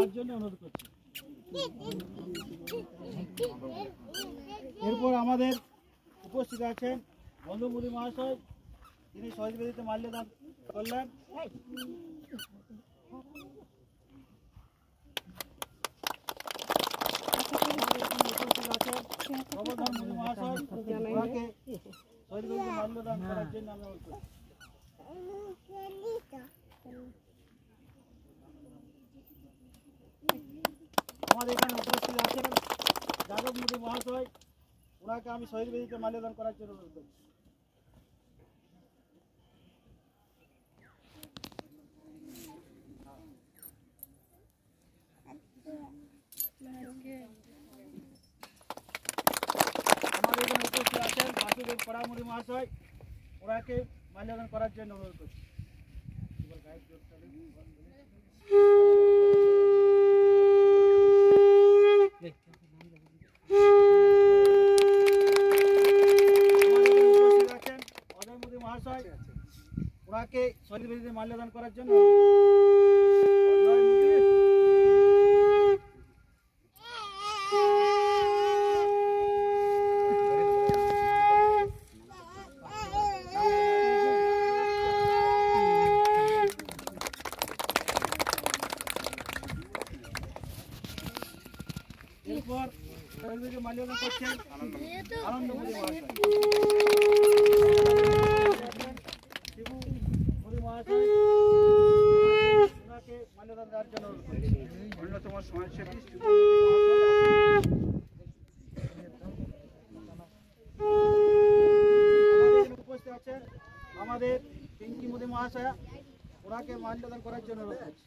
দেওয়ার জন্য অনুরোধ করছি। এরপর আমাদের উপস্থিত আছেন বন্ধু মুদি মহাশয়, তিনি শহীদ বেদিতে মাল্যদান করলেন। উপস্থিত আছেন প্রবর্ধন মুদি মহাশয়, ওনাকে শহীদ বেদিতে মাল্যদান করার জন্য আমরা অনুরোধ করছি। আমাদের এখানে উপস্থিত আছেন যাদব মুদি মহাশয়, ওনাকে আমি শহীদ বেদিতে মাল্যদান করার জন্য অনুরোধ করছি। আমাদের এখানে উপস্থিত আছেন বাসুদেব পড়া মুদি মহাশয়, ওনাকে মাল্যদান করার জন্য অনুরোধ করছি। ওনাকে শহীদ বেদিতে মাল্যদান করার জন্য এরপর শহীদ বেদিতে মাল্যদান করছেন আনন্দ মুদি মহাশয়। ওনাকে মাল্যদান দেওয়ার জন্য অন্যতম সমাজসেবী উপস্থিত আছেন আমাদের পিঙ্কি মুদি মহাশয়া, ওনাকে মাল্যদান করার জন্য অনুরোধ করছি।